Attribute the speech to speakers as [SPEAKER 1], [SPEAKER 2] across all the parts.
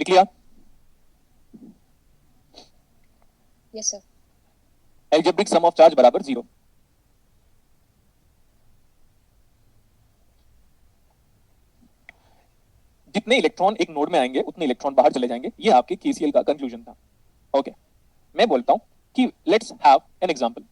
[SPEAKER 1] लिख लिया?
[SPEAKER 2] Yes sir.
[SPEAKER 1] Algebraic sum of charge बराबर 0। जितने इलेक्ट्रॉन एक नोड में आएंगे उतने इलेक्ट्रॉन बाहर चले जाएंगे। ये आपके केसीएल का कंक्लूजन था। ओके, मैं बोलता हूं कि let's have an example.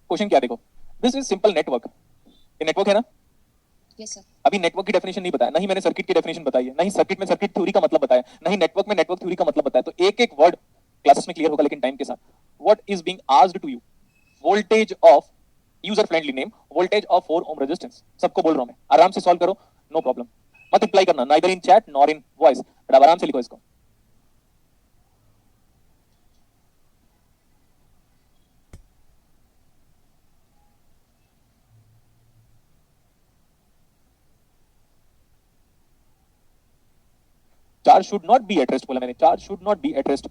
[SPEAKER 1] Question क्या देखो, दिस इज सिंपल नेटवर्क। ये नेटवर्क है ना?
[SPEAKER 2] Yes sir.
[SPEAKER 1] अभी नेटवर्क की डेफिनेशन नहीं बताया, ना ही मैंने सर्किट की डेफिनेशन बताई है, ना ही सर्किट में सर्किट थ्योरी का मतलब बताया, ना ही नेटवर्क में नेटवर्क थ्योरी का मतलब बताया। तो एक एक वर्ड क्लासेस में क्लियर होगा लेकिन टाइम के साथ। What is being asked to you? Voltage of, user friendly name, voltage of 4 ohm resistance. सबको बोल रहा हूं मैं, आराम से सॉल्व करो, नो प्रॉब्लम। मत रिप्लाई करना, neither in chat nor in voice, but आप आराम से लिखो इसको। Charge should not be at rest बोला मैंने, charge should not be at rest,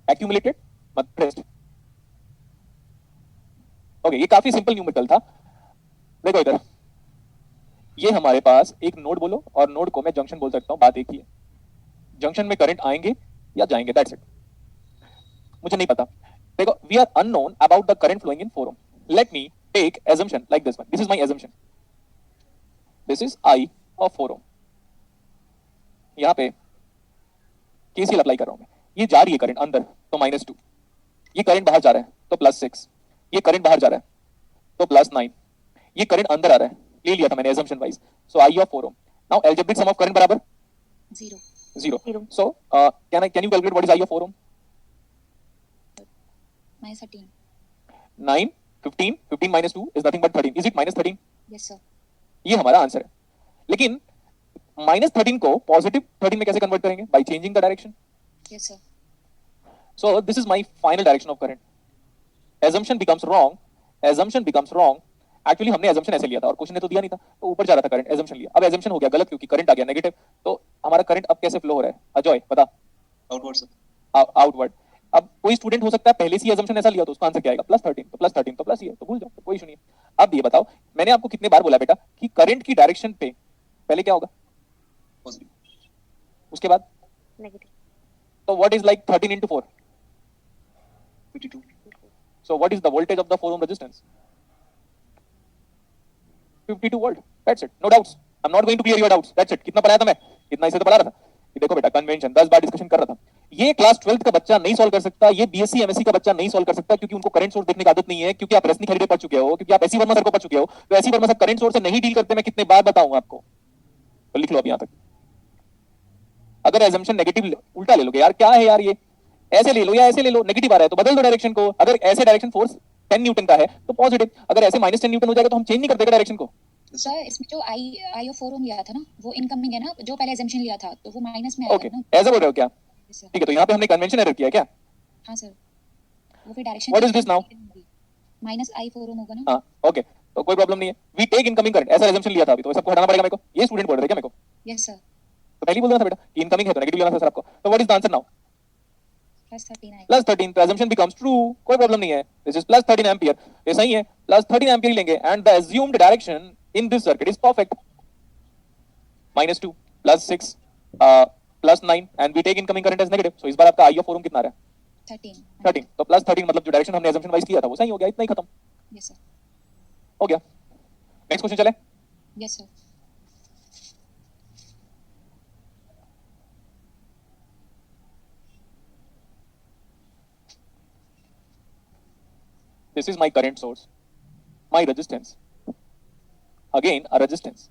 [SPEAKER 1] accumulated मत रेस्ट। ओके, ये काफी सिंपल न्यूमेरिकल था। देखो इधर, ये हमारे पास एक नोड बोलो, और नोड को मैं जंक्शन बोल सकता हूं, बात एक ही है। जंक्शन में करंट आएंगे या जाएंगे, दैट्स इट। मुझे नहीं पता। देखो, we are unknown about the current flowing in 4 ohm। Let me take assumption like this one, this is my assumption, this is I of 4 ohm। यहां पे केसीएल अप्लाई कर रहा हूं मैं। ये जा रही है करंट अंदर तो -2, ये करंट बाहर जा रहा है तो +6, ये करंट बाहर जा रहा है तो +9, ये करंट अंदर आ रहा है, ले लिया था मैंने assumption wise. So I of 4 ohm। Now algebraic sum of current बराबर 0। So can you calculate what is I of 4 ohm?
[SPEAKER 2] -13।
[SPEAKER 1] 9, 15, 15 minus 2 is nothing but 13। Is it -13?
[SPEAKER 2] Yes sir.
[SPEAKER 1] ये हमारा आंसर है। लेकिन -13 को पॉजिटिव 13 में कैसे कन्वर्ट करेंगे? By changing the direction.
[SPEAKER 2] Yes sir.
[SPEAKER 1] So this is my final direction of current. assumption becomes wrong, assumption becomes wrong। Actually हमने assumption ऐसे लिया था और क्वेश्चन ने तो दिया नहीं था, तो ऊपर जा रहा था करंट, assumption लिया। अब assumption हो गया गलत क्योंकि करंट आ गया नेगेटिव। तो हमारा करंट अब कैसे फ्लो हो रहा है अजय बता?
[SPEAKER 3] Outward sir.
[SPEAKER 1] आउटवर्ड। अब कोई स्टूडेंट हो सकता है पहले से ही assumption ऐसा लिया तो उसका आंसर क्या आएगा? +13। तो +13 तो प्लस ही है, तो भूल जाओ, कोई इशू नहीं है। अब ये बताओ, मैंने आपको कितने बार बोला बेटा कि करंट की डायरेक्शन पे पहले क्या होगा?
[SPEAKER 3] पॉजिटिव।
[SPEAKER 1] उसके बाद
[SPEAKER 2] नेगेटिव।
[SPEAKER 1] तो what is like 13 into 4?
[SPEAKER 3] 52।
[SPEAKER 1] So what is the voltage of the 4 ohm resistance? 52 volt। That's it, no doubts। I'm not going to clear your doubts, that's it। कितना पढ़ाया था मैं? इतना इसे तो पढ़ा रहा था। ये देखो बेटा, कन्वेंशन 10 बार डिस्कशन कर रहा था। ये क्लास 12th का बच्चा नहीं सॉल्व कर सकता, ये बीएससी एमएससी का बच्चा नहीं सॉल्व कर सकता, क्योंकि उनको करंट सोर्स देखने की आदत नहीं है, क्योंकि आप रश्मि खरीदे पढ़ चुके हो, क्योंकि आप एसी वर्मा सर को पढ़ चुके हो। तो AC Verma sir current source से नहीं डील करते, मैं कितने बार बताऊं आपको? तो लिख लो अब यहां तक। अगर एजम्पशन नेगेटिव उल्टा ले लोगे यार, क्या है यार ये, ऐसे ले लो या ऐसे ले लो, नेगेटिव आ रहा है तो बदल दो डायरेक्शन को। अगर ऐसे डायरेक्शन फोर्स 10 न्यूटन का है तो पॉजिटिव, अगर ऐसे -10 न्यूटन हो जाएगा तो हम चेंज नहीं कर देगा डायरेक्शन को।
[SPEAKER 2] सर इसमें जो आई ऑफ 4 ओम लिया था ना, वो इनकमिंग है ना, जो पहले एजम्पशन लिया था तो वो माइनस में आएगा
[SPEAKER 1] ओके,
[SPEAKER 2] ना।
[SPEAKER 1] ऐसा बोल रहे हो क्या?
[SPEAKER 2] Yes sir.
[SPEAKER 1] ठीक है, तो यहाँ पे हमने कन्वेंशन एरर किया क्या?
[SPEAKER 2] हाँ सर, वो फिर direction
[SPEAKER 1] what is this now?
[SPEAKER 2] -I4 ओम होगा ना।
[SPEAKER 1] हाँ ओके, तो कोई प्रॉब्लम नहीं है। वी टेक इनकमिंग करंट, ऐसा एजम्पशन लिया था अभी, तो सबको हटाना पड़ेगा मेरे को। ये स्टूडेंट बोल रहे थे क्या मेरे को?
[SPEAKER 2] Yes sir.
[SPEAKER 1] तो पहले ही बोल रहा था बेटा कि इनकमिंग है तो नेगेटिव लेना था सर आपको। तो what is the answer now?
[SPEAKER 2] +13 आएगा।
[SPEAKER 1] +13, तो assumption becomes true, कोई प्रॉब्लम नहीं है। दिस इज +13 एम्पियर, ये सही है, +13 एम्पियर ही लेंगे। And the assumed direction in this circuit is perfect. -2, +6, +9, and we take incoming current as negative. So इस बार आपका आई ऑफ 4 ओम कितना आ रहा है? 13। तो +13 मतलब जो डायरेक्शन हमने assumption वाइज किया था वो सही हो गया, इतना ही खत्म
[SPEAKER 2] यस सर।
[SPEAKER 1] हो गया। नेक्स्ट क्वेश्चन चले।
[SPEAKER 2] Yes sir.
[SPEAKER 1] This is my current source, my resistance, again a resistance,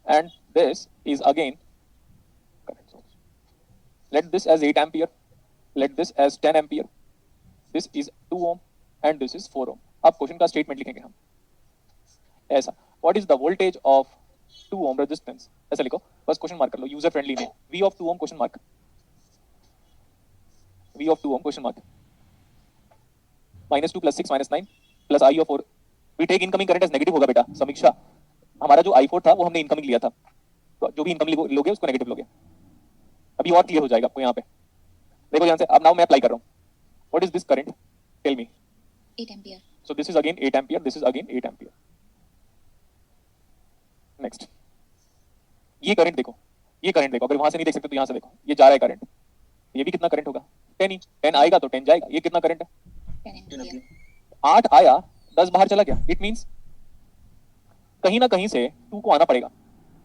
[SPEAKER 1] and this is again current source. Let this as 8 ampere, let this as 10 ampere, this is 2 ohm and this is 4 ohm। अब question का statement लिखेंगे हम ऐसा, what is the voltage of 2 ohm resistance, ऐसे लिखो बस, question mark कर लो, user friendly name, V of 2 ohm question mark, V of 2 ohm question mark, -2 + 6 -9 plus I of 4, we take incoming current as negative होगा बेटा समीक्षा, हमारा जो I4 था वो हमने इनकमिंग लिया था, तो जो भी इनकमिंग लोगे उसको नेगेटिव लोगे। अभी और क्लियर हो जाएगा आपको यहाँ पे, देखो यहाँ से, अब नाउ मैं अप्लाई कर रहा हूँ, what is this current, tell me.
[SPEAKER 2] 8 ampere.
[SPEAKER 1] So this is again 8 ampere, this is again 8 ampere. Next. ये करंट देखो, ये करंट देखो, अगर वहां से नहीं देख सकते तो यहाँ से देखो, ये जा रहा है करंट, ये भी कितना करंट होगा, 10 ही, 10 आएगा तो 10 जाएगा, ये कितना करंट है,
[SPEAKER 2] 10
[SPEAKER 3] 10
[SPEAKER 2] एम्पियर।
[SPEAKER 3] ampere.
[SPEAKER 1] 8 आया 10 बाहर चला गया, इट मींस कहीं ना कहीं से 2 को आना पड़ेगा,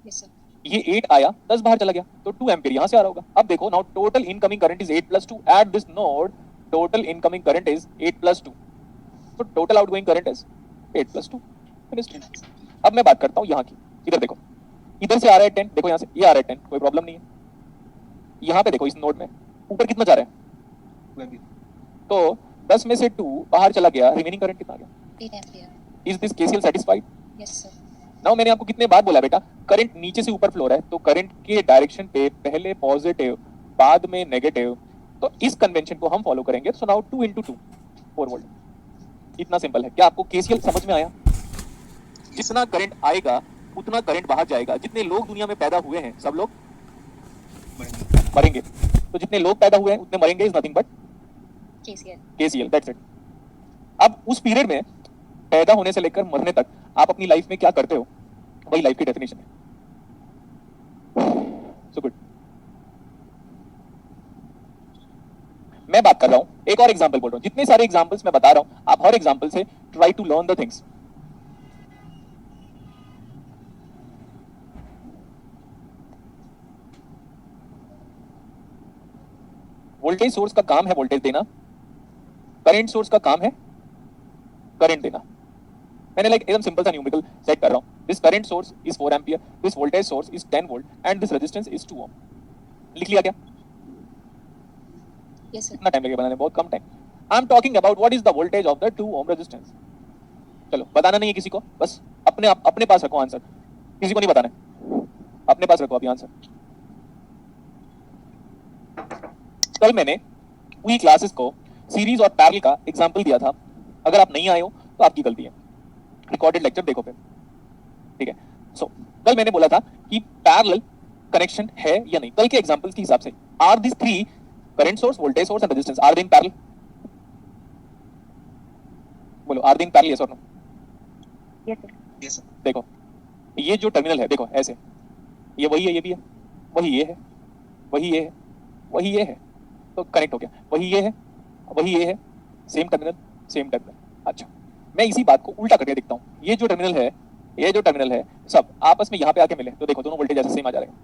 [SPEAKER 2] यस सर।
[SPEAKER 1] ये 8 आया 10 बाहर चला गया, तो 2 एम्पियर यहाँ से आ रहा होगा। अब देखो now total incoming current is 8 + 2 at this node, total incoming current is 8 + 2, तो total outgoing current is 8 + 2। Finished. अब मैं बात करता हूँ यहाँ की, इधर देखो, इधर से आ रहा है 10, देखो यहाँ से ये आ रहा है 10, कोई प्रॉब्लम नहीं है। यहाँ पे देखो इस नोड में ऊपर कितना जा रहा है,
[SPEAKER 3] 2 ampere.
[SPEAKER 1] तो 10 में से 2 बाहर चला गया, रिमेनिंग करंट कितना आ गया,
[SPEAKER 2] 8 ampere.
[SPEAKER 1] Is this KCL satisfied.
[SPEAKER 2] Yes sir.
[SPEAKER 1] Now मैंने आपको कितने बार बोला बेटा, करंट नीचे से ऊपर फ्लो रहा है, तो करंट के डायरेक्शन पे पहले पॉजिटिव बाद में नेगेटिव, तो इस कन्वेंशन को हम फॉलो करेंगे। सो नाउ 2 × 2 4 वोल्ट, इतना सिंपल है। क्या आपको केसीएल समझ में आया? जितना करंट आएगा उतना करंट बाहर जाएगा। जितने लोग दुनिया में पैदा हुए हैं सब लोग
[SPEAKER 3] मरेंगे.
[SPEAKER 1] मरेंगे, तो जितने लोग पैदा हुए हैं उतने मरेंगे, is nothing but
[SPEAKER 2] KCL.
[SPEAKER 1] KCL, that's it. अब उस पीरियड में पैदा होने से लेकर मरने तक आप अपनी लाइफ में क्या करते हो, वही लाइफ की डेफिनेशन है। So good. मैं बात कर रहा हूं, एक और एग्जांपल बोल रहा हूं, जितने सारे एग्जांपल्स मैं बता रहा हूं आप हर एग्जांपल से try to learn the things. Voltage source का काम है वोल्टेज देना, करंट सोर्स का काम है करंट देना। मैंने लाइक एकदम सिंपल सा न्यूमेरिकल सेट कर रहा हूं, this current source is 4 ampere, this voltage source is 10 volt and this resistance is 2 ओम। लिख लिया क्या?
[SPEAKER 2] Yes sir.
[SPEAKER 1] कितना टाइम लगेगा बनाने? बहुत कम time. I am talking about what is the voltage of the 2 ohm resistance. चलो बताना नहीं है किसी को, बस अपने पास रखो आंसर, किसी को नहीं बताना है, अपने पास रखो अभी आंसर। कल मैंने पूरी क्लासेस को सीरीज और पैरेलल का एग्जांपल दिया था, अगर आप नहीं आए हो तो आपकी गलती है, रिकॉर्डेड लेक्चर देखो फिर, ठीक है। सो कल मैंने बोला था कि पैरेलल कनेक्शन है या नहीं, कल के एग्जांपल्स के हिसाब से are this three current source, voltage source and resistance, are they in parallel? बोलो, are they in parallel, yes और no?
[SPEAKER 2] Yes sir.
[SPEAKER 3] Yes, sir.
[SPEAKER 1] देखो ये जो टर्मिनल है, देखो ऐसे, ये वही है, ये भी है, वही ये है, वही ये है, वही ये है, तो कनेक्ट हो गया। वही ये है, वही ये है, सेम टर्मिनल सेम टर्मिनल। अच्छा, मैं इसी बात को उल्टा करके देखता हूँ, ये जो टर्मिनल है, ये जो टर्मिनल है, सब आपस में यहाँ पे आके मिले तो देखो दोनों वोल्टेज ऐसे सेम आ जा रहे हैं।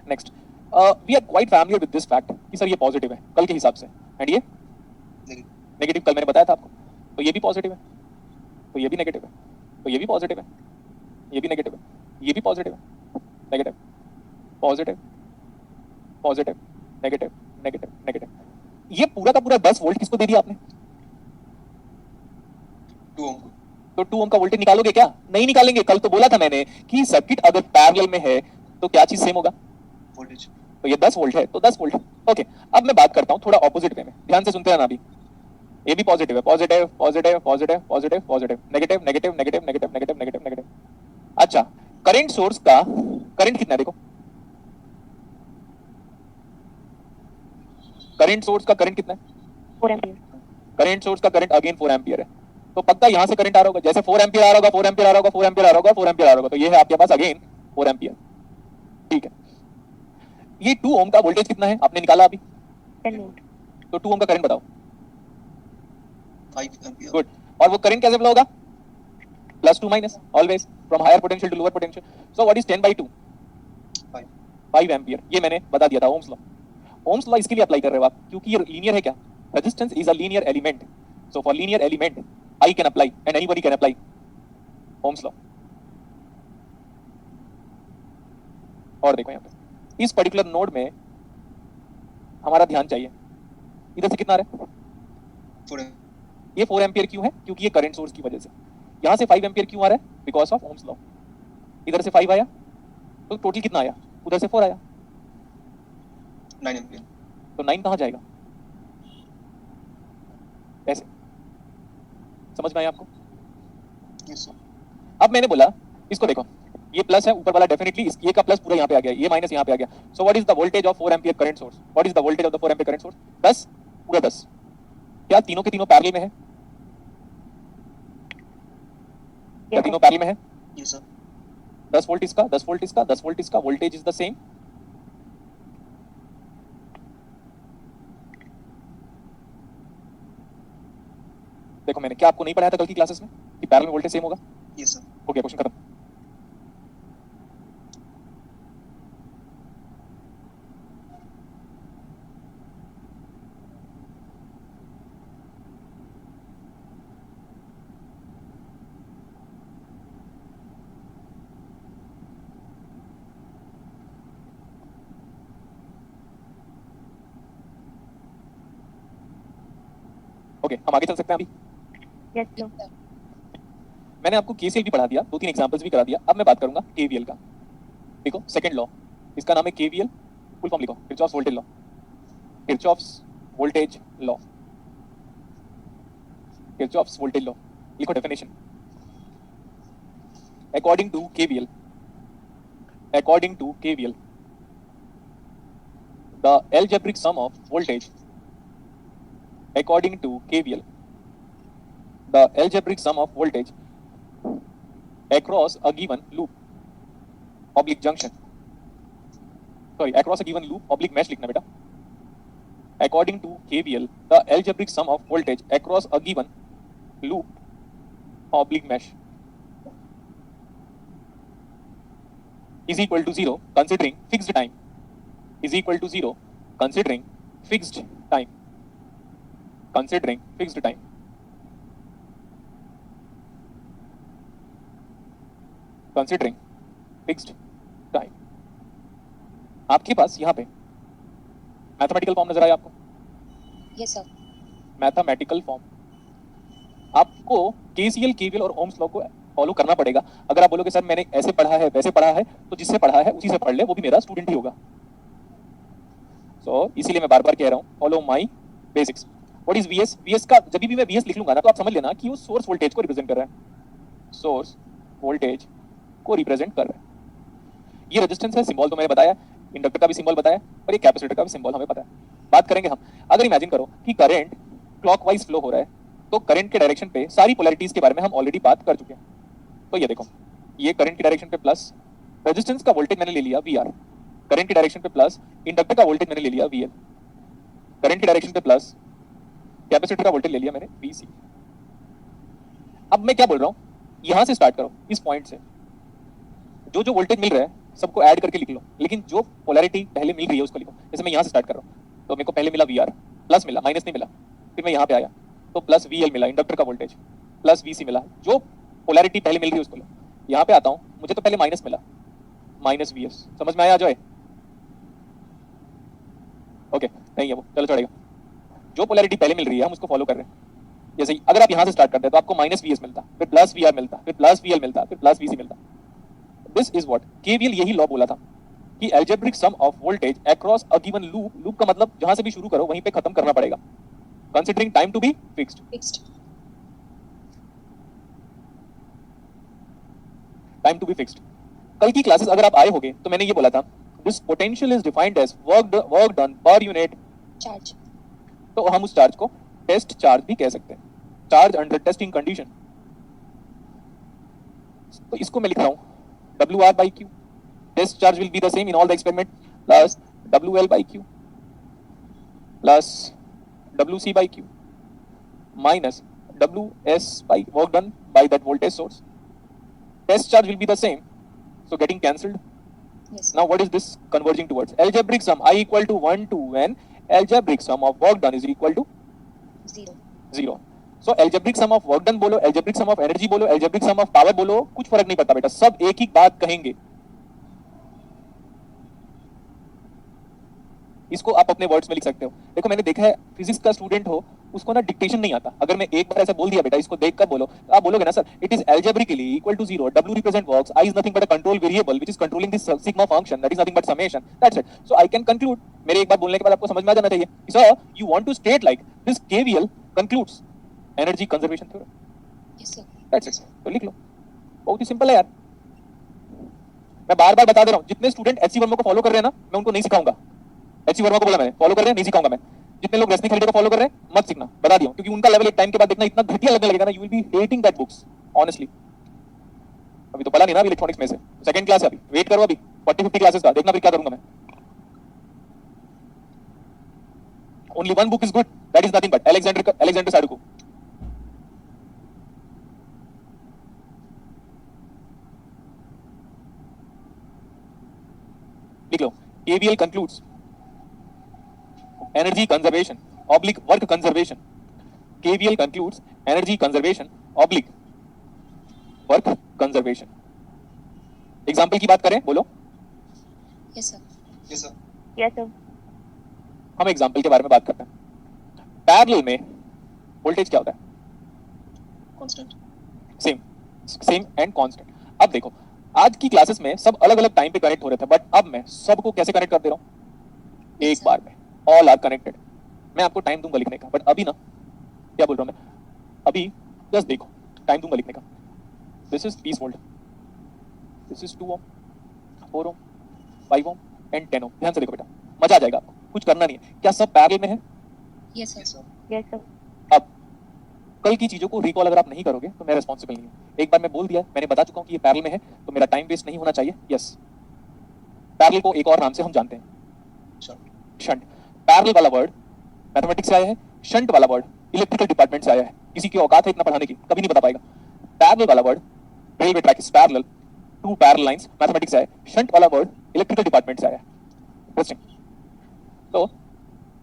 [SPEAKER 1] Next, we are quite familiar with this fact कि सर ये पॉजिटिव है कल के हिसाब से, एंड ये
[SPEAKER 3] Negative.
[SPEAKER 1] नेगेटिव, कल मैंने बताया था आपको। तो ये भी पॉजिटिव है, तो ये भी नेगेटिव है, तो ये भी पॉजिटिव है, ये भी नेगेटिव है, ये भी पॉजिटिव है, negative, positive, positive, negative, negative, negative. ये पूरा का पूरा 10 वोल्ट किसको दे दिया आपने?
[SPEAKER 3] 2 ohm को.
[SPEAKER 1] तो 2 ओम का वोल्टेज निकालोगे क्या? नहीं निकालेंगे। कल तो बोला था मैंने कि सर्किट अगर पैरेलल में है तो क्या चीज सेम होगा?
[SPEAKER 3] Voltage.
[SPEAKER 1] तो ये 10 वोल्ट है तो 10 वोल्ट। ओके, अब मैं बात करता हूँ थोड़ा ऑपोजिट वे में, ध्यान से सुनते रहना अभी। ये भी पॉजिटिव है, positive, positive, positive, positive, positive, negative, negative, negative, negative, negative, negative, negative. अच्छा, करंट सोर्स का करंट कितना है देखो, करंट सोर्स का करंट कितना है?
[SPEAKER 2] 4 एम्पियर।
[SPEAKER 1] करंट सोर्स का करंट अगेन 4 एम्पियर है, तो पक्का यहाँ से करंट आ रहा होगा, जैसे 4 एम्पियर आ रहा होगा, 4 एम्पियर आ रहा होगा, 4 एम्पियर आ रहा होगा, 4 एम्पियर आ रहा होगा, तो ये है आपके पास अगेन 4 एम्पियर। ठीक है, ये 2 ओम का वोल्टेज कितना है आपने निकाला अभी?
[SPEAKER 2] 10 वोल्ट।
[SPEAKER 1] तो 2 ओम का करंट बताओ।
[SPEAKER 3] 5 ampere.
[SPEAKER 1] गुड। और वो करंट कैसे फ्लो होगा? Plus to minus, always from higher potential to lower potential. So what is 10/2?
[SPEAKER 3] 5.
[SPEAKER 1] 5 ampere. ये मैंने बता दिया था, ओम्स लॉ। ओम्स लॉ इसके लिए अप्लाई कर रहे हो आप क्योंकि ये लीनियर है। क्या? Resistance is a linear element, so for linear element I can apply and anybody can apply Ohm's law. और देखो यहाँ पे इस पर्टिकुलर नोड में हमारा ध्यान चाहिए, इधर से कितना आ रहा है?
[SPEAKER 3] 4 ampere.
[SPEAKER 1] ये 4 एम्पियर क्यों है? क्योंकि ये करंट सोर्स की वजह से। यहाँ से 5 एम्पियर क्यों आ रहा है? Because of Ohm's law. इधर से 5 आया तो टोटल कितना आया, उधर से 4 आया,
[SPEAKER 3] 9 एम्पियर।
[SPEAKER 1] तो 9 कहाँ जाएगा, ऐसे। समझ में आया आपको?
[SPEAKER 3] Yes sir.
[SPEAKER 1] अब मैंने बोला इसको देखो, ये प्लस है ऊपर वाला, डेफिनेटली इस ये का प्लस पूरा यहाँ पे आ गया, ये माइनस यहाँ पे आ गया। सो what is the voltage of 4 ampere current source, what is the voltage of the 4 ampere current source? 10, पूरा 10। क्या तीनों के तीनों पैरेलल में है? क्या तीनों पैरेलल में है?
[SPEAKER 3] Yes sir.
[SPEAKER 1] 10 वोल्ट इसका, 10 वोल्ट इसका, 10 वोल्ट इसका, वोल्टेज इज द सेम। देखो मैंने क्या आपको नहीं पढ़ाया था कल की क्लासेस में कि पैरेलल में वोल्टेज सेम होगा?
[SPEAKER 3] Yes sir.
[SPEAKER 1] हो गया, क्वेश्चन खत्म। ओके, हम आगे चल सकते हैं अभी।
[SPEAKER 4] Yes sir.
[SPEAKER 1] मैंने आपको केसीएल भी पढ़ा दिया, 2-3 एग्जांपल्स भी करा दिया। अब मैं बात करूंगा केवीएल का। देखो सेकंड लॉ, इसका नाम है केवीएल, फुल फॉर्म लिखो, Kirchhoff's voltage law, Kirchhoff's voltage law, Kirchhoff's voltage law. लिखो definition, according to KVL, according to KVL, the algebraic sum of voltage, according to KVL, the algebraic sum of voltage across a given loop oblique junction, sorry, across a given loop oblique mesh लिखना बेटा। According to KVL, the algebraic sum of voltage across a given loop oblique mesh is equal to 0 considering fixed time, is equal to 0 considering fixed time, considering fixed time, considering fixed time। आपके पास यहाँ पे mathematical form नजर आया आपको?
[SPEAKER 2] Yes sir.
[SPEAKER 1] Mathematical form, आपको KCL, KVL और Ohm's law को follow करना पड़ेगा। अगर आप बोलोगे सर मैंने ऐसे पढ़ा है वैसे पढ़ा है, तो जिससे पढ़ा है उसी से पढ़ ले, वो भी मेरा स्टूडेंट ही होगा। सो इसीलिए मैं बार बार कह रहा हूँ, follow my basics. What is VS? VS का जब भी मैं वीएस लिख लूंगा ना, तो आप समझ लेना कि वो सोर्स वोल्टेज को रिप्रेजेंट कर रहा है, सोर्स वोल्टेज को रिप्रेजेंट कर रहा है। ये रेजिस्टेंस है, सिंबल तो मैंने बताया, इंडक्टर का भी सिंबल बताया, और ये कैपेसिटर का भी सिंबल हमें पता है। बात करेंगे हम, अगर इमेजिन करो कि करंट क्लॉकवाइज फ्लो हो रहा है, तो करंट के डायरेक्शन पे सारी पोलैरिटीज के बारे में हम ऑलरेडी बात कर चुके हैं। तो ये देखो, ये करंट की डायरेक्शन पे प्लस, रेजिस्टेंस का वोल्टेज मैंने ले लिया वीआर, करंट की डायरेक्शन पे प्लस, इंडक्टर का वोल्टेज मैंने ले लिया वीएल, करंट की डायरेक्शन पे प्लस, कैपेसिटर का वोल्टेज ले लिया मैंने वीसी। अब मैं क्या बोल रहा हूँ, यहां से स्टार्ट करो, इस पॉइंट से जो जो वोल्टेज मिल रहा है सबको ऐड करके लिख लो, लेकिन जो पोलैरिटी पहले मिल रही है उसको लिखो। जैसे मैं यहां से स्टार्ट कर रहा हूँ, तो मेरे को पहले मिला वीआर, प्लस मिला, माइनस नहीं मिला, फिर मैं यहाँ पे आया तो प्लस वीएल मिला, इंडक्टर का वोल्टेज, प्लस वीसी मिला, जो पोलैरिटी पहले मिल रही है उसको लो। यहाँ पे आता हूँ, मुझे तो पहले माइनस मिला, माइनस वीएस। समझ में आया जॉय? ओके, नहीं है वो, चलो चढ़ेगा। जो पोलैरिटी पहले मिल रही है हम उसको फॉलो कर रहे हैं। जैसे ही अगर आप यहाँ से स्टार्ट करते हैं तो आपको माइनस वीएस मिलता, फिर प्लस वीआर मिलता, फिर प्लस वीएल मिलता, फिर प्लस वीसी मिलता। दिस इज व्हाट केवीएल यही लॉ बोला था कि algebraic sum of voltage across a given loop, loop का मतलब जहां से भी शुरू करो वहीं पे खत्म करना पड़ेगा, considering time to be fixed,
[SPEAKER 2] fixed.
[SPEAKER 1] Time to be fixed. कल की क्लासेस अगर आप आए होगे तो मैंने ये बोला था, this potential is defined as work done per unit
[SPEAKER 2] charge.
[SPEAKER 1] तो हम उस चार्ज को टेस्ट चार्ज भी कह सकते हैं, चार्ज अंडर टेस्टिंग कंडीशन। तो इसको मैं लिख रहा हूं WR by Q, test charge will be the same in all the experiment, plus WL by Q plus WC by Q minus WS by work done by that voltage source. Test charge will be the same, so getting cancelled.
[SPEAKER 2] Yes.
[SPEAKER 1] Now what is this converging towards? Algebraic sum I equal to 1 to when algebraic sum of work done is equal to
[SPEAKER 2] 0.
[SPEAKER 1] 0. So algebraic sum of work done बोलो, algebraic sum of energy बोलो, algebraic sum of power बोलो, कुछ फर्क नहीं पड़ता बेटा, सब एक ही बात कहेंगे। इसको आप अपने वर्ड्स में लिख सकते हो। देखो मैंने देखा है, फिजिक्स का स्टूडेंट हो उसको ना डिक्टेशन नहीं आता। अगर मैं एक बार ऐसा बोल दिया बेटा इसको देखकर बोलो, तो आप बोलोगे ना sir it is algebraically equal to 0, w represent works, I is nothing but a control variable which is controlling this sigma function, that is nothing but summation, that's it. So I can conclude, मेरे एक बार बोलने के बाद आपको समझ में आ जाना चाहिए। So you want to state like this KVL concludes energy conservation theorem,
[SPEAKER 2] Yes, sir.
[SPEAKER 1] that's it। तो लिख लो, बहुत ही सिंपल है यार। मैं बार बार बता दे रहा हूँ, जितने स्टूडेंट एचसी वर्मा को फॉलो कर रहे हैं ना, मैं उनको नहीं सिखाऊंगा। एचसी वर्मा को बोला मैंने, फॉलो कर रहे हैं नहीं सिखाऊंगा मैं। जितने लोग रेस्निक हेल्डे को फॉलो कर रहे हैं मत सीखना, बता दिया, क्योंकि उनका लेवल एक टाइम के बाद देखना इतना घटिया लगने लगेगा ना, you will be hating that books honestly. अभी तो पढ़ा नहीं ना अभी इलेक्ट्रॉनिक्स में से, सेकंड क्लास है अभी, वेट करो अभी 40-50 क्लासेस का, देखना फिर क्या करूंगा मैं। Only one book is good, that is nothing but Alexander Sadiku. लिख लो, KVL concludes energy conservation oblique work conservation, KVL concludes energy conservation oblique work conservation। Example की बात करें, बोलो।
[SPEAKER 2] Yes, sir.
[SPEAKER 3] Yes, sir.
[SPEAKER 4] Yes, sir.
[SPEAKER 1] हम example के बारे में बात करते हैं। पैरेलल में वोल्टेज क्या होता है?
[SPEAKER 3] Constant.
[SPEAKER 1] Same and constant. अब देखो, आज की क्लासेस में सब अलग अलग टाइम पे कनेक्ट हो रहे थे, बट अब मैं सबको कैसे कनेक्ट कर दे रहा हूँ? एक बार में, ऑल आर कनेक्टेड। मैं आपको टाइम दूंगा लिखने का, बट अभी ना क्या बोल रहा हूँ मैं, अभी जस्ट देखो, टाइम दूंगा लिखने का। This is 20 volt, this is 2 ohm, 4 ohm, 5 ohm and 10 ohm. ध्यान से देखो बेटा, मजा आ जाएगा आपको, कुछ करना नहीं है। क्या सब पैरेलल में है?
[SPEAKER 2] Yes, sir.
[SPEAKER 3] Yes, sir.
[SPEAKER 4] Yes, sir.
[SPEAKER 1] अब कल की चीजों को रिकॉल अगर आप नहीं करोगे तो मैं रिस्पॉन्सिबल नहीं हूँ। एक बार मैं बोल दिया, मैंने बता चुका हूँ कि ये पैरेलल में है, तो मेरा टाइम वेस्ट नहीं होना चाहिए। यस, पैरेलल को एक और नाम से हम जानते हैं,
[SPEAKER 3] Sure.
[SPEAKER 1] शंट। पैरेलल वाला वर्ड मैथमेटिक्स से आया है, शंट वाला वर्ड इलेक्ट्रिकल डिपार्टमेंट से आया है। किसी की औकात है इतना पढ़ाने की, कभी नहीं बता पाएगा। पैरेलल वाला word railway track is parallel to parallel lines, mathematics से आया है। शंट वाला वर्ड इलेक्ट्रिकल डिपार्टमेंट से आया है। इंटरेस्टिंग। तो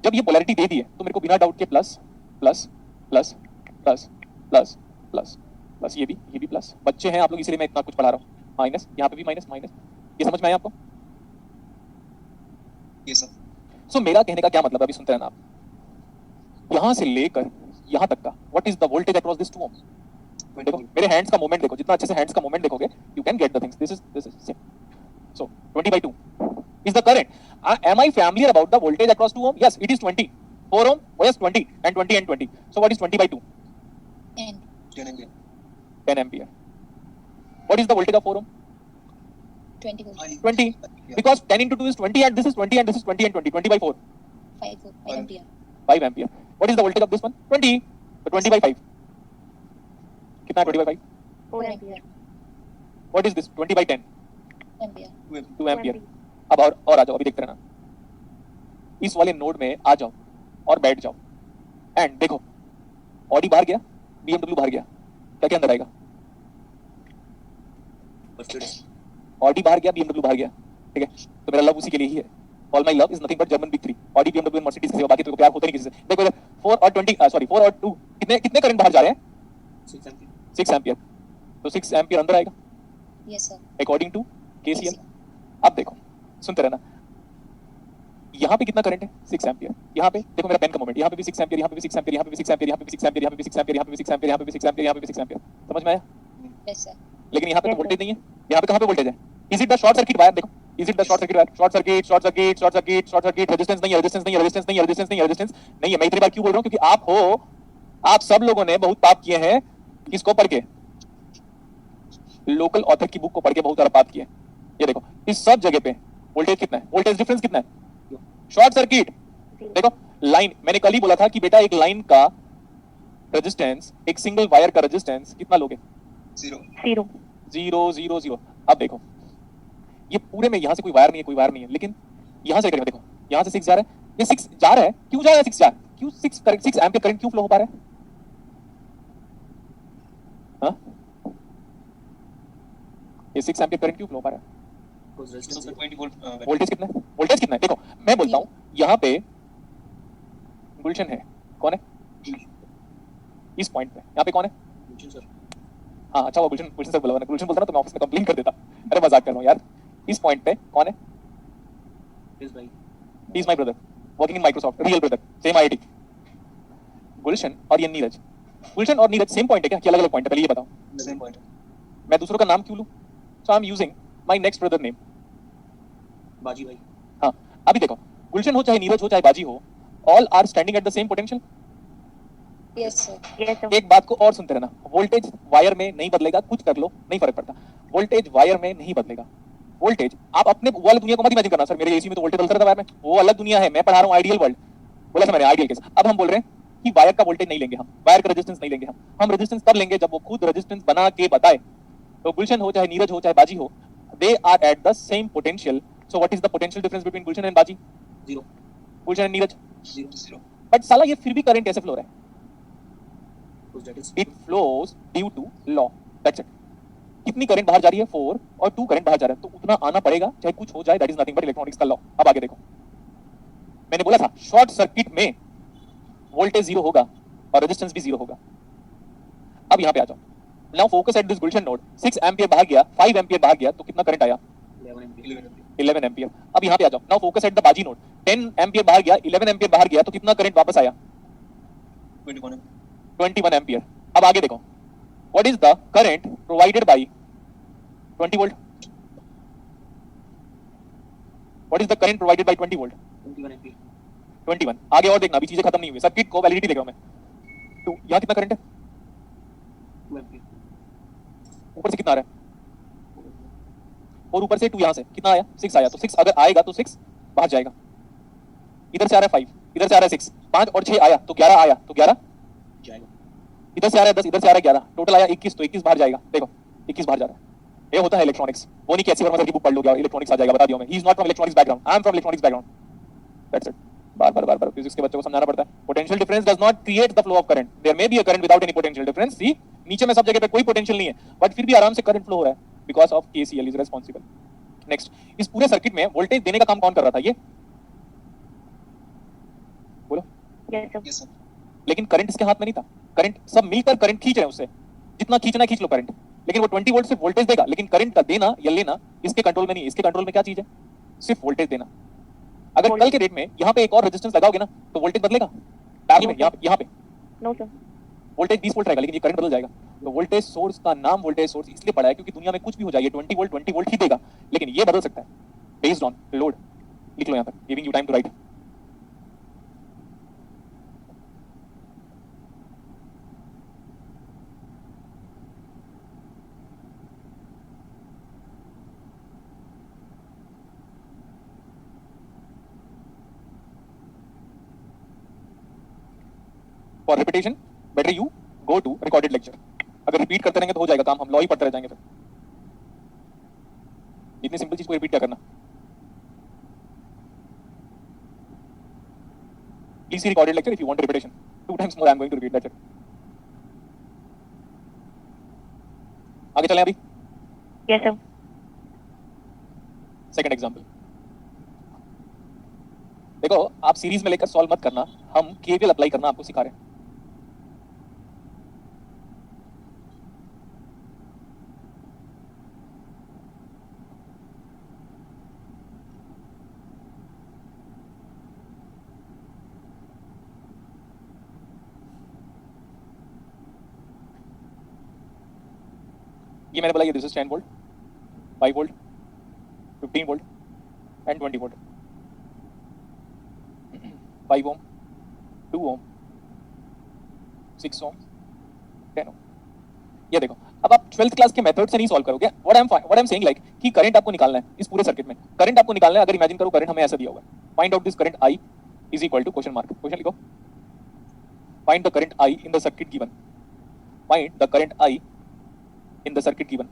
[SPEAKER 1] जब ये पोलैरिटी दे दी है तो मेरे को बिना डाउट के plus plus plus plus plus plus plus, ये भी प्लस। बच्चे हैं आप लोग, इसीलिए मैं इतना कुछ पढ़ा रहा हूँ। माइनस, यहाँ पे भी माइनस माइनस। ये समझ में आया आपको?
[SPEAKER 3] Yes, sir.
[SPEAKER 1] सो मेरा कहने का क्या मतलब है, अभी सुनते रहना आप। यहाँ से लेकर यहाँ तक का what is the voltage across this 2 ohms? देखो मेरे हैंड्स का मूवमेंट देखो, जितना अच्छे से हैंड्स का मूवमेंट देखोगे you can get the things. This is same. So 20/2 is the current. Am I familiar about the voltage across 2 ohm? Yes, it is 20. 4 ohm? Oh yes, 20 and 20 and 20. So what is 20/2?
[SPEAKER 2] 10.
[SPEAKER 3] 10 ampere.
[SPEAKER 1] 10 ampere. What is the voltage of 4 ohm?
[SPEAKER 2] 20 volt.
[SPEAKER 1] 20.
[SPEAKER 3] Yeah.
[SPEAKER 1] Because 10 into 2 is 20 and this is 20 and this is 20 and 20. 20/4.
[SPEAKER 2] 5 volt. 5 ampere.
[SPEAKER 1] 5 ampere. What is the voltage of this one? 20. So 20/5. कितना है 20/5?
[SPEAKER 4] 4
[SPEAKER 2] 4
[SPEAKER 4] ampere.
[SPEAKER 1] What is this? 20/10.
[SPEAKER 2] ampere.
[SPEAKER 1] 2 ampere. अब और आ जाओ, अभी देखते रहना। इस वाले नोड में आ जाओ और बैठ जाओ एंड देखो, ऑडी बाहर गया, BMW बाहर गया, क्या क्या अंदर आएगा? ऑडी बाहर गया, BMW बाहर गया, ठीक है? तो मेरा लव उसी के लिए ही है। All my love is nothing but German big 3, Audi BMW and Mercedes के सिवा बाकी तो प्यार होता नहीं किसी से। देखो इधर 4 और 20 सॉरी 4 और 2 कितने करंट बाहर जा रहे हैं? 6 एम्पियर। तो 6 एम्पियर अंदर आएगा
[SPEAKER 2] Yes, sir.
[SPEAKER 1] According to KCL। अब देखो, सुनते रहना, यहाँ पे कितना करंट है? 6 एम्पियर। यहाँ पे देखो मेरा पेन का मोमेंट, यहाँ पे भी 6 एम्पियर, यहाँ पे भी 6 एम्पियर, यहाँ पे भी 6 एम्पियर, यहाँ पे भी 6 एम्पियर, यहाँ पे भी 6 एम्पियर, यहाँ पे भी 6 एम्पियर, यहाँ पे भी 6 एम्पियर, यहाँ पे भी 6 एम्पियर। समझ में आया?
[SPEAKER 2] Yes, sir.
[SPEAKER 1] लेकिन यहाँ पे तो वोल्टेज नहीं है। यहाँ पे कहाँ पे वोल्टेज है? Is it the short circuit wire? देखो, is it the short circuit wire? Short circuit, short circuit, short circuit, short circuit, resistance नहीं है, रेजिस्टेंस नहीं है, रेजिस्टेंस नहीं है, रेजिस्टेंस नहीं है, रेजिस्टेंस नहीं है। मैं इतनी बार क्यों बोल रहा हूँ? क्योंकि आप हो, आप सब लोगों ने बहुत पाप किए हैं। किसको पढ़ के? लोकल ऑथर की बुक को पढ़ के बहुत सारा पाप किए। ये देखो, इस सब जगह पे वोल्टेज कितना है? वोल्टेज डिफरेंस कितना है? Short circuit. देखो लाइन, मैंने कल ही बोला था कि बेटा एक लाइन का रेजिस्टेंस, एक सिंगल वायर का रेजिस्टेंस कितना लोगे?
[SPEAKER 3] 0.
[SPEAKER 4] 0.
[SPEAKER 1] 0 0 0। अब देखो, ये पूरे में यहाँ से कोई वायर नहीं है, कोई वायर नहीं है, लेकिन यहाँ से करेंगे, देखो यहाँ से 6 जा रहा है, ये 6 जा रहा है, क्यों जा रहा है 6 जा? क्यों 6 करंट, 6 एम्पियर करंट क्यों फ्लो हो पा रहा है? हाँ, ये 6 एम्पियर करंट क्यों फ्लो हो पा रहा है?
[SPEAKER 3] So 20 volt.
[SPEAKER 1] वोल्टेज कितना है? वोल्टेज कितना है? देखो मैं बोलता हूँ, यहाँ पे गुलशन है, कौन है? इस पॉइंट पे यहाँ पे कौन है?
[SPEAKER 3] Sir.
[SPEAKER 1] हाँ अच्छा, वो गुलशन, गुलशन सर बोला, मैंने गुलशन बोलता ना तो मैं ऑफिस में कंप्लेन कर देता। अरे मजाक कर रहा हूँ यार। इस पॉइंट पे कौन है? He is my brother, working in Microsoft, real brother, same IIT. गुलशन और ये नीरज, गुलशन और नीरज सेम पॉइंट है क्या कि अलग अलग पॉइंट है? पहले ये बताओ।
[SPEAKER 3] सेम पॉइंट
[SPEAKER 1] मैं दूसरों का नाम क्यों लूं? So I am using my next brother name.
[SPEAKER 3] बाजी भाई
[SPEAKER 1] हाँ, अभी देखो, गुलशन हो चाहे नीरज हो चाहे बाजी हो, all are standing at the same potential.
[SPEAKER 2] Yes, sir.
[SPEAKER 4] Yes, sir.
[SPEAKER 1] एक बात को और सुनते रहना, वोल्टेज वायर में नहीं बदलेगा, कुछ कर लो नहीं फर्क पड़ता, वोल्टेज वायर में नहीं बदलेगा। वोल्टेज आप अपने वो वाली दुनिया को मत इमेजिन करना, सर मेरे एसी में तो वोल्टेज बदलता रहता है वायर में, वो अलग दुनिया है, मैं पढ़ा रहा हूँ आइडियल वर्ल्ड। बोला मैंने आइडियल केस। अब हम बोल रहे हैं कि वायर का वोल्टेज नहीं लेंगे, हम वायर का रेजिस्टेंस नहीं लेंगे, हम रेजिस्टेंस तब लेंगे जब वो खुद रेजिस्टेंस बना के बताए। तो गुलशन हो चाहे नीरज हो चाहे बाजी हो, they are at the same potential. So what is the potential difference between Gulshan and Baji?
[SPEAKER 3] 0
[SPEAKER 1] Gulshan and Neeraj
[SPEAKER 3] 0
[SPEAKER 1] but साला ये फिर भी करंट कैसे फ्लो रहा है?
[SPEAKER 3] because that is
[SPEAKER 1] It flows due to law. That's it. कितनी करंट बाहर जा रही है? 4 और 2 करंट बाहर जा रहा है, तो उतना आना पड़ेगा चाहे कुछ हो जाए। That is nothing but electronics का लॉ। अब आगे देखो, मैंने बोला था शॉर्ट सर्किट में वोल्टेज 0 होगा और रेजिस्टेंस भी 0 होगा। अब यहाँ पे आ जाओ, now focus at this Gulshan node. 6 ampere बाहर गया, 5 एम्पियर बाहर गया, तो कितना करंट आया? 11 एम्पियर। अब यहाँ पे आ जाओ, नाउ फोकस एट द बाजी नोड। 10 एम्पियर बाहर गया, 11 एम्पियर बाहर गया, तो कितना करंट वापस आया? 21 एम्पियर। अब आगे देखो, what is the current provided by 20 volt? What is the current provided by 20 volt? 21। आगे और देखना, अभी चीजें खत्म नहीं हुई, सर्किट को वैलिडिटी देख रहा हूं मैं। तो यहाँ कितना करंट है?
[SPEAKER 3] 2 एम्पीयर
[SPEAKER 1] ऊपर से कितना आ रहा है? और ऊपर से 2 यहाँ से कितना आया? 6 आया। तो 6 अगर आएगा तो 6 बाहर जाएगा। इधर से आ रहा है 5, इधर से आ रहा है 6, 5 और 6 आया तो 11 आया, तो 11
[SPEAKER 3] जाएगा।
[SPEAKER 1] इधर से आ रहा है 10, इधर से आ रहा है 11, टोटल आया 21, तो 21 बाहर जाएगा। देखो 21 बाहर जा रहा है। ये होता है इलेक्ट्रॉनिक्स। वो नहीं कैसी वर्मा सर की बुक पढ़ लोगे इलेक्ट्रॉनिक्स आ जाएगा, बता दिया मैं। He is not from electronics background, I am from electronics background. That's it. बार-बार फिजिक्स के बच्चों को समझाना पड़ता है। Potential difference does not create the flow of current. There may be a current without any potential difference. See, नीचे में सब जगह पे कोई पोटेंशियल नहीं है, बट फिर भी आराम से करंट फ्लो हो रहा है because of KCL is responsible. Next, इस पूरे सर्किट में वोल्टेज देने का काम कौन कर रहा था? ये बोलो।
[SPEAKER 4] Yes, sir.
[SPEAKER 3] यस सर
[SPEAKER 1] लेकिन करंट इसके हाथ में नहीं था। करंट सब मिलकर करंट खींच रहे हैं उससे, जितना खींचना है खींच लो करंट। लेकिन वो 20 वोल्ट से वोल्टेज देगा, लेकिन करंट का देना या लेना इसके कंट्रोल में नहीं है। इसके कंट्रोल में क्या चीज है? सिर्फ वोल्टेज देना। अगर कल के डेट में यहाँ पे एक और रेजिस्टेंस लगाओगे ना तो वोल्टेज बदलेगा। पैरेलल में यहाँ पे
[SPEAKER 4] No, sir.
[SPEAKER 1] वोल्टेज 20 वोल्ट रहेगा, लेकिन ये करंट बदल जाएगा। तो वोल्टेज सोर्स का नाम वोल्टेज सोर्स इसलिए पड़ा है क्योंकि दुनिया में कुछ भी हो जाए, ये 20 वोल्ट ही देगा, लेकिन ये बदल सकता है बेस्ड ऑन लोड। लिख लो यहाँ पर, giving you time to write. For repetition better you go to recorded lecture. अगर रिपीट करते रहेंगे तो हो जाएगा काम, हम लॉ ही पढ़ते रह जाएंगे फिर। इतनी सिंपल चीज को रिपीट क्या करना। Please see recorded lecture if you want repetition. 2 times more I am going to repeat, that's it. आगे चलें अभी।
[SPEAKER 4] Yes, sir.
[SPEAKER 1] सेकंड एग्जांपल देखो, आप सीरीज में लेकर सॉल्व मत करना, हम केवीएल अप्लाई करना आपको सिखा रहे हैं। ये मैंने बोला ये this is 10 volt, 5 volt, 15 volt and 20 volt. 5 ओम, 2 ओम, 6 ओम, 10 ओम। ये देखो, अब आप 12th क्लास के मेथड से नहीं सॉल्व करोगे। What I am saying like कि करंट आपको निकालना है इस पूरे सर्किट में। करंट आपको निकालना है। अगर इमेजिन करो करंट हमें ऐसा दिया हुआ है, find out this current I is equal to question mark. Question लिखो, find the current I in the circuit given. Find the current I in the circuit given.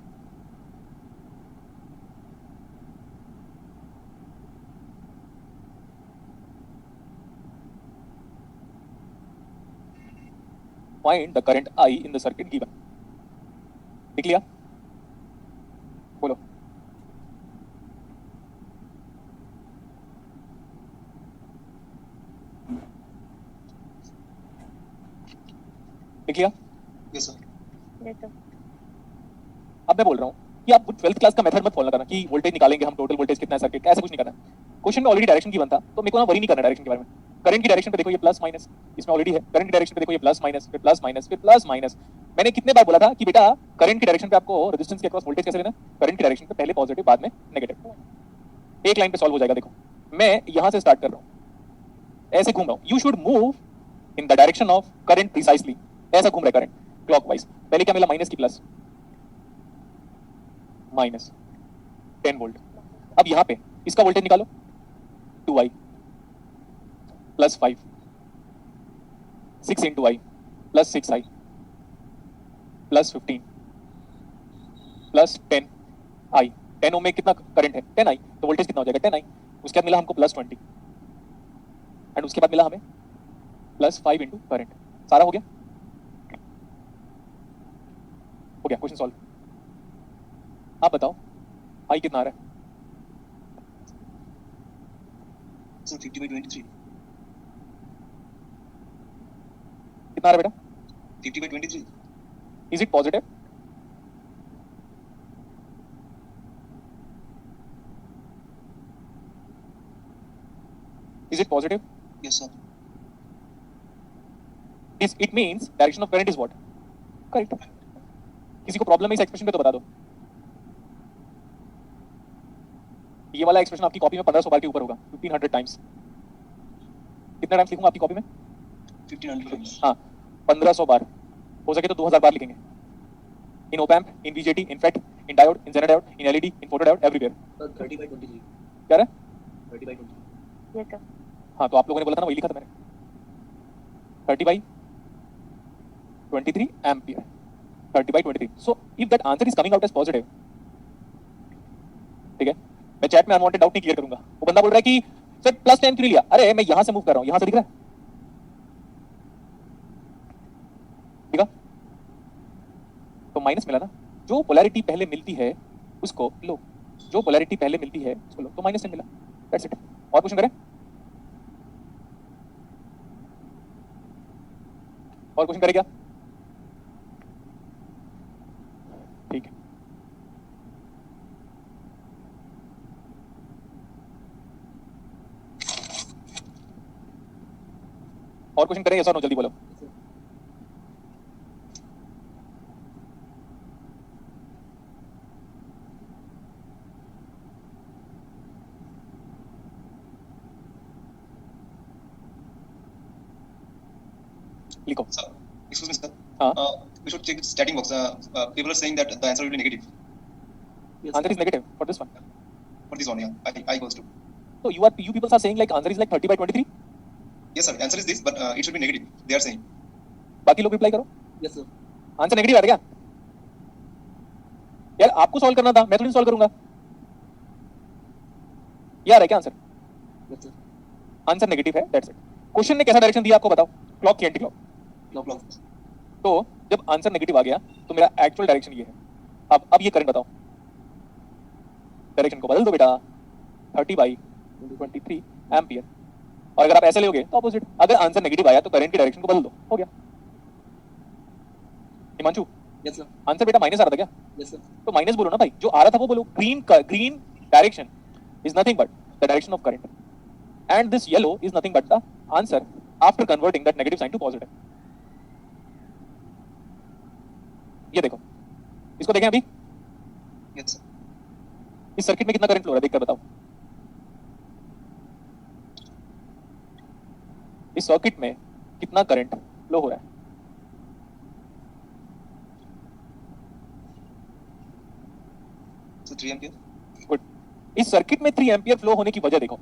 [SPEAKER 1] Find the current I in the circuit given. लिख लिया? बोलो। लिख लिया?
[SPEAKER 3] Yes sir
[SPEAKER 4] Yes, sir.
[SPEAKER 1] अब मैं बोल रहा हूँ कि आप 12th क्लास का मेथड मत फॉलो करना कि वोल्टेज निकालेंगे हम, टोटल वोल्टेज कितना है सर्किट का, ऐसा कुछ नहीं करना। क्वेश्चन में ऑलरेडी डायरेक्शन गिवन था, तो मेरे को ना वरी नहीं करना डायरेक्शन के बारे में। करंट की डायरेक्शन पे देखो ये प्लस माइनस, इसमें ऑलरेडी है। करंट की डायरेक्शन पे देखो ये प्लस माइनस, फिर प्लस माइनस, फिर प्लस माइनस। मैंने कितने बार बोला था कि बेटा करंट की डायरेक्शन पे आपको रेजिस्टेंस के अक्रॉस वोल्टेज कैसे लेना, करंट की डायरेक्शन पे पहले पॉजिटिव बाद में नेगेटिव। एक लाइन पे सॉल्व हो जाएगा। देखो मैं यहां से स्टार्ट कर रहा हूं, ऐसे घूम रहा हूं। You should move in the direction of current precisely. ऐसा घूम रहा है करंट क्लॉकवाइज। पहले क्या मिला, माइनस की प्लस, माइनस 10 वोल्ट। अब यहां पे इसका वोल्टेज निकालो, 2i plus 5, 6 into I plus 6i plus 15 plus 10i। 10 ohm में कितना करंट है, 10i, तो वोल्टेज कितना हो जाएगा 10i। उसके बाद मिला हमको प्लस 20 एंड उसके बाद मिला हमें प्लस 5 इंटू करंट। सारा हो गया, हो गया। Question solve. आप बताओ आई कितना आ रहा है?
[SPEAKER 3] सर 50/23
[SPEAKER 1] कितना आ रहा है बेटा?
[SPEAKER 3] 50/23
[SPEAKER 1] is it positive? Is it positive?
[SPEAKER 3] Yes sir
[SPEAKER 1] it means direction of current is what? Correct. किसी को प्रॉब्लम है इस एक्सप्रेशन पे तो बता दो। ये वाला एक्सप्रेशन आपकी कॉपी में 1500 बार के ऊपर होगा, 1500 टाइम्स। कितना टाइम्स लिखूंगा आपकी कॉपी में?
[SPEAKER 3] 1500 टाइम्स।
[SPEAKER 1] हाँ 1500 बार, हो सके तो 2000 बार लिखेंगे। इन ओपैम्प, इन बीजेटी, इन फेट, इन डायोड, इन जेनर डायोड, इन एलईडी, इन फोटो डायोड, एवरीवेयर।
[SPEAKER 3] सर 30/23
[SPEAKER 1] क्या रहा है?
[SPEAKER 3] 30/23
[SPEAKER 4] यस सर।
[SPEAKER 1] हाँ तो आप लोगों ने बोला था ना, वही लिखा था मैंने, 30/23 ampere, 30/23। So if that answer is coming out as positive, ठीक है, मैं चैट में अनवांटेड डाउट नहीं क्लियर करूंगा। वो बंदा बोल रहा है कि सर प्लस 10 क्यों नहीं लिया? अरे मैं यहां से मूव कर रहा हूं, यहां से दिख रहा है, ठीक है? तो माइनस मिला ना। जो पोलैरिटी पहले मिलती है उसको लो, जो पोलैरिटी पहले मिलती है उसको लो, तो -10 मिला। That's it. और क्वेश्चन करें? और क्वेश्चन करें क्या? ठीक है। और क्वेश्चन करें या सर? नो जल्दी बोलो। लिखो।
[SPEAKER 5] Sir, excuse me, sir.
[SPEAKER 1] हाँ।
[SPEAKER 5] We should check the starting box. People are saying that the answer will be negative
[SPEAKER 3] Yes,
[SPEAKER 1] Answer is negative for this one.
[SPEAKER 5] for this one. Yeah, I goes to.
[SPEAKER 1] So you people are saying like answer is like 30/23.
[SPEAKER 5] Yes, sir. Answer is this, but it should be negative. They are saying.
[SPEAKER 1] बाकी लोग reply करो।
[SPEAKER 3] yes sir
[SPEAKER 1] answer negative आ रहा है क्या? यार आपको solve करना था, मैं थोड़ी सॉल्व करूंगा। यार है क्या answer?
[SPEAKER 3] yes sir
[SPEAKER 1] answer negative है, दैट्स इट। क्वेश्चन ने कैसा डायरेक्शन दिया आपको बताओ? क्लॉक की एंटी क्लॉक।
[SPEAKER 3] clock
[SPEAKER 1] तो जब आंसर नेगेटिव आ गया तो मेरा एक्चुअल डायरेक्शन ये है। अब ये करंट बताओ, डायरेक्शन को बदल दो बेटा, 30/23 एम्पियर। और अगर आप ऐसे लोगे तो ऑपोजिट। अगर आंसर नेगेटिव आया तो करंट की डायरेक्शन को बदल दो, हो गया। हिमांशु
[SPEAKER 3] yes sir
[SPEAKER 1] आंसर बेटा माइनस आ रहा था क्या?
[SPEAKER 3] yes sir
[SPEAKER 1] तो माइनस बोलो ना भाई, जो आ रहा था वो बोलो। Green direction is nothing but the direction of current and this yellow is nothing but the answer after converting that negative sign to positive. ये देखो, इसको देखें अभी।
[SPEAKER 5] Yes, sir.
[SPEAKER 1] इस सर्किट में कितना करंट फ्लो हो रहा है देखकर बताओ। इस सर्किट में कितना करंट फ्लो हो रहा है?
[SPEAKER 5] So 3 ampere.
[SPEAKER 1] गुड। इस सर्किट में 3 एम्पियर फ्लो होने की वजह देखो।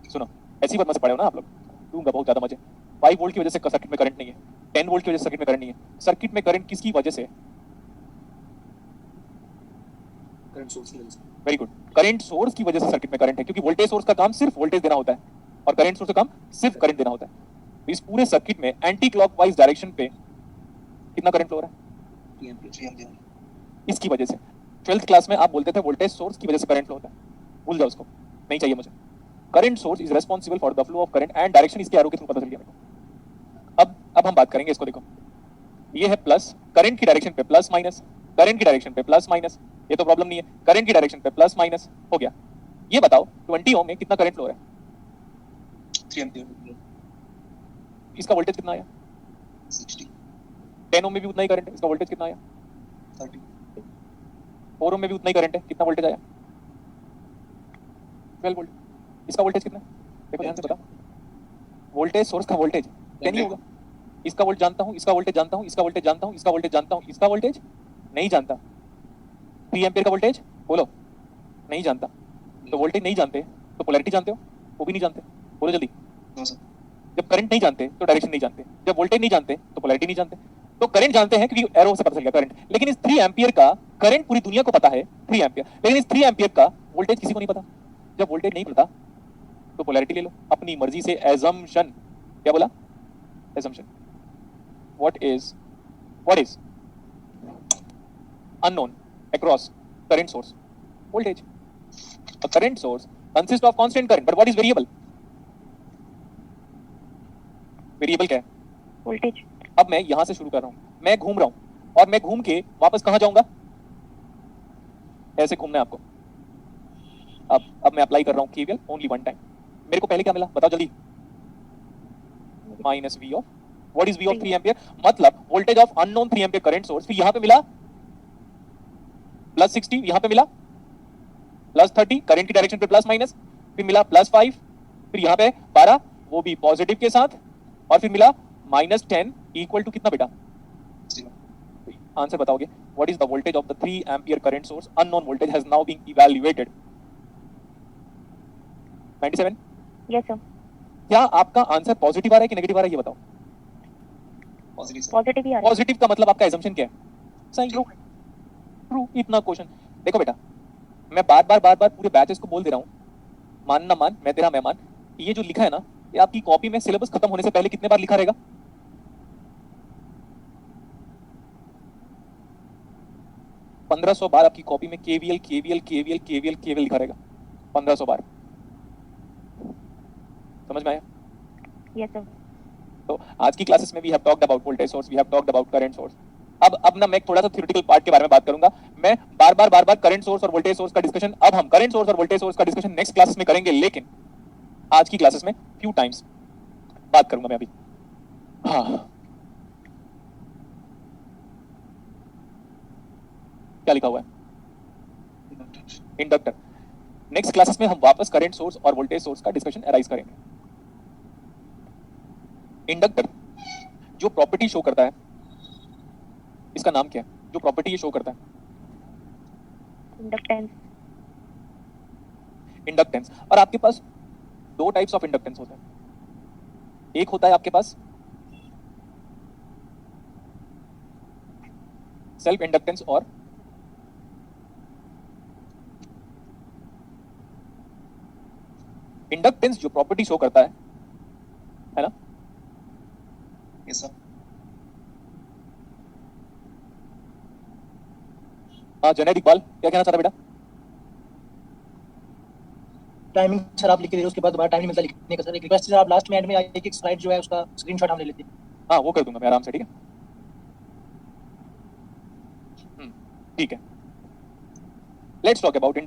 [SPEAKER 1] सुनो, ऐसी बात मत से पढ़े हो ना आप लोग, दूंगा बहुत ज्यादा मजे। 5 वोल्ट की वजह से सर्किट में करंट नहीं है, 10 वोल्ट की वजह से सर्किट में करंट नहीं है। सर्किट में करंट किसकी वजह से?
[SPEAKER 3] current source की वजह से
[SPEAKER 1] वेरी गुड, करंट सोर्स की वजह से सर्किट में करंट है, क्योंकि वोल्टेज सोर्स का काम सिर्फ वोल्टेज देना होता है और करंट सोर्स का काम सिर्फ करंट देना होता है। तो इस पूरे सर्किट में एंटी क्लॉकवाइज डायरेक्शन पे कितना करंट फ्लो हो रहा है?
[SPEAKER 3] 3 ampere
[SPEAKER 5] 3 ampere.
[SPEAKER 1] इसकी वजह से। 12th क्लास में आप बोलते थे वोल्टेज सोर्स की वजह से करंट फ्लो होता है, भूल जाओ उसको, नहीं चाहिए मुझे। Current source is responsible for the flow of current and direction इसके एरो के थ्रू पता चल गया मेरे को। अब हम बात करेंगे इसको। देखो ये है प्लस, करंट की डायरेक्शन पे प्लस माइनस, करंट की डायरेक्शन पे प्लस माइनस, ये तो प्रॉब्लम नहीं है। करंट की डायरेक्शन पे प्लस माइनस हो गया। ये बताओ 20 ओम में कितना करंट फ्लो है?
[SPEAKER 5] 3 ampere.
[SPEAKER 1] इसका वोल्टेज कितना आया?
[SPEAKER 5] 60.
[SPEAKER 1] 10 ओम में भी उतना ही करंट है, इसका वोल्टेज कितना आया?
[SPEAKER 5] 30.
[SPEAKER 1] 4 ओम में भी उतना ही करंट है, कितना वोल्टेज आया? 12 वोल्ट। इसका वोल्टेज कितना है? देखो ध्यान से बताओ। वोल्टेज सोर्स का वोल्टेज 10 ही होगा। इसका वोल्ट जानता हूँ, इसका वोल्टेज जानता हूँ, इसका वोल्टेज जानता हूँ, इसका वोल्टेज जानता हूँ, इसका वोल्टेज नहीं जानता। 3 एम्पीयर का वोल्टेज बोलो, नहीं जानता। तो वोल्टेज नहीं जानते तो पोलैरिटी जानते हो? वो भी नहीं जानते। बोलो जल्दी।
[SPEAKER 5] No, sir.
[SPEAKER 1] जब करंट नहीं जानते तो डायरेक्शन नहीं जानते, जब वोल्टेज नहीं जानते तो पोलैरिटी नहीं जानते। तो करंट जानते हैं क्योंकि एरो से पता चल गया करंट, लेकिन इस 3 एम्पीयर का करंट पूरी दुनिया को पता है 3 एम्पीयर, लेकिन इस 3 एम्पीयर का वोल्टेज किसी को नहीं पता। जब वोल्टेज नहीं पता तो पोलैरिटी ले लो अपनी मर्जी से। एजम्पशन, क्या बोला? Assumption. What is unknown across current source? Voltage. A current source consists of constant current, but what is variable? Variable क्या है?
[SPEAKER 4] वोल्टेज।
[SPEAKER 1] अब मैं यहां से शुरू कर रहा हूं, मैं घूम रहा हूं और मैं घूम के वापस कहां जाऊंगा? ऐसे घूमना है आपको। अब मैं अप्लाई कर रहा हूं केवीएल ओनली वन टाइम। मेरे को पहले क्या मिला बताओ जल्दी? Minus V of, what is V of 3 ampere? मतलब voltage of unknown 3 ampere current source. फिर यहां पे मिला प्लस 60, यहां पे मिला प्लस 30, करंट की डायरेक्शन पे प्लस माइनस, फिर मिला प्लस 5, फिर यहाँ पे 12 वो भी पॉजिटिव के साथ, और फिर मिला माइनस 10 इक्वल टू कितना बेटा?
[SPEAKER 5] 0.
[SPEAKER 1] आंसर बताओगे? What is the voltage of the 3 ampere current source? Unknown voltage has now been evaluated. 97।
[SPEAKER 4] Yes sir.
[SPEAKER 1] क्या आपका आंसर पॉजिटिव आ रहा है कि नेगेटिव आ रहा है ये बताओ?
[SPEAKER 5] Positive, sir.
[SPEAKER 4] पॉजिटिव ही आ रहा है।
[SPEAKER 1] पॉजिटिव का मतलब आपका assumption क्या है? सही, ट्रू। इतना क्वेश्चन देखो बेटा, मैं बार बार पूरे बैचेस को बोल दे रहा हूँ, मान ना मान मैं तेरा मेहमान। ये जो लिखा है ना, ये आपकी कॉपी में सिलेबस खत्म होने से पहले कितने बार लिखा रहेगा? 1500 बार आपकी कॉपी में केवीएल लिखा रहेगा। 1500 बार। समझ में आया?
[SPEAKER 4] Yes sir.
[SPEAKER 1] तो आज की क्लासेस में we have talked about voltage source, we have talked about current source. अब ना मैं थोड़ा सा थ्योरेटिकल पार्ट के बारे में बात करूंगा। मैं बार बार करंट सोर्स और वोल्टेज सोर्स का डिस्कशन, अब हम करंट सोर्स और वोल्टेज सोर्स का डिस्कशन नेक्स्ट क्लासेस में करेंगे, लेकिन आज की क्लासेस में फ्यू टाइम्स बात करूंगा मैं अभी। हाँ, क्या लिखा हुआ है? इंडक्टर। नेक्स्ट क्लासेस में हम वापस करंट सोर्स और वोल्टेज सोर्स का डिस्कशन अराइज करेंगे। इंडक्टर जो प्रॉपर्टी शो करता है, इसका नाम क्या है? जो प्रॉपर्टी ये शो करता है?
[SPEAKER 4] इंडक्टेंस।
[SPEAKER 1] इंडक्टेंस। और आपके पास दो टाइप्स ऑफ इंडक्टेंस होते हैं। एक होता है आपके पास सेल्फ इंडक्टेंस और इंडक्टेंस जो प्रॉपर्टी शो करता है ना?
[SPEAKER 5] Yes, sir.
[SPEAKER 1] हाँ जुनैद इकबाल, क्या कहना चाहता बेटा?
[SPEAKER 6] टाइमिंग सर आप लिख के दे रहे हो, उसके बाद दोबारा टाइम नहीं मिलता लिखने का सर। एक रिक्वेस्ट सर, आप लास्ट में एंड में एक स्लाइड जो है उसका स्क्रीनशॉट हम ले लेते हैं।
[SPEAKER 1] हाँ वो कर दूंगा मैं आराम से, ठीक है? ठीक है। Let's talk about